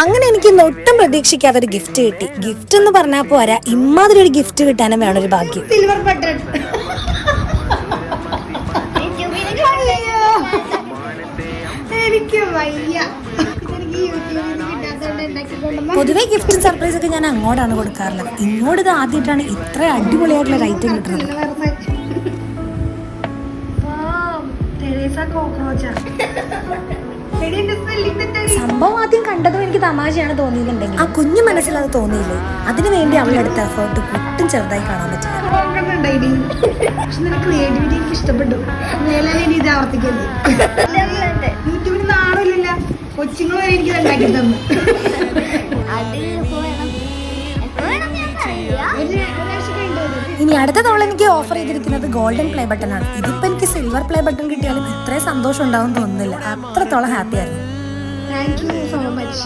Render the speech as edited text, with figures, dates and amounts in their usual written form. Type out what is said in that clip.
അങ്ങനെ എനിക്ക് ഇന്ന് ഒട്ടും പ്രതീക്ഷിക്കാതെ ഒരു ഗിഫ്റ്റ് കിട്ടി. ഗിഫ്റ്റ് എന്ന് പറഞ്ഞാൽ പോരാ, ഇമ്മാതിരി ഒരു ഗിഫ്റ്റ് കിട്ടാനും വേണം ഒരു ഭാഗ്യം. Silver button. എനിക്ക് വയ്യ. പൊതുവെ ഗിഫ്റ്റ് സർപ്രൈസ് ഒക്കെ ഞാൻ അങ്ങോട്ടാണ് കൊടുക്കാറുള്ളത്. ഇങ്ങോട്ട് ഇത് ആദ്യമായിട്ടാണ് ഇത്ര അടിപൊളിയായിട്ടുള്ള ഒരു ഐറ്റം കിട്ടുന്നത്. സംഭവം ആദ്യം കണ്ടതും എനിക്ക് തമാശയാണ് തോന്നിയിട്ടുണ്ടെങ്കിൽ ആ കുഞ്ഞു മനസ്സിൽ അത് തോന്നിയില്ലേ, അതിനു വേണ്ടി അവളെടുത്ത എഫേർട്ട് ഒട്ടും ചെറുതായി കാണാൻ പറ്റില്ല. എനിക്ക് ഇഷ്ടപ്പെട്ടു. ഇത് ആവർത്തിക്കരുത്. യൂട്യൂബിന് നാണില്ല, കൊച്ചുങ്ങൾ വരെ എനിക്ക് ഉണ്ടാക്കി തന്നു. ഇനി അടുത്ത തവണ എനിക്ക് ഓഫർ ചെയ്തിരിക്കുന്നത് ഗോൾഡൻ പ്ലേ ബട്ടൺ ആണ്. ഇതിപ്പോ എനിക്ക് സിൽവർ പ്ലേ ബട്ടൺ കിട്ടിയാലും ഇത്രയും സന്തോഷം ഉണ്ടാവും തോന്നുന്നില്ല. അത്രത്തോളം ഹാപ്പി ആയിരുന്നു. Thank you so much.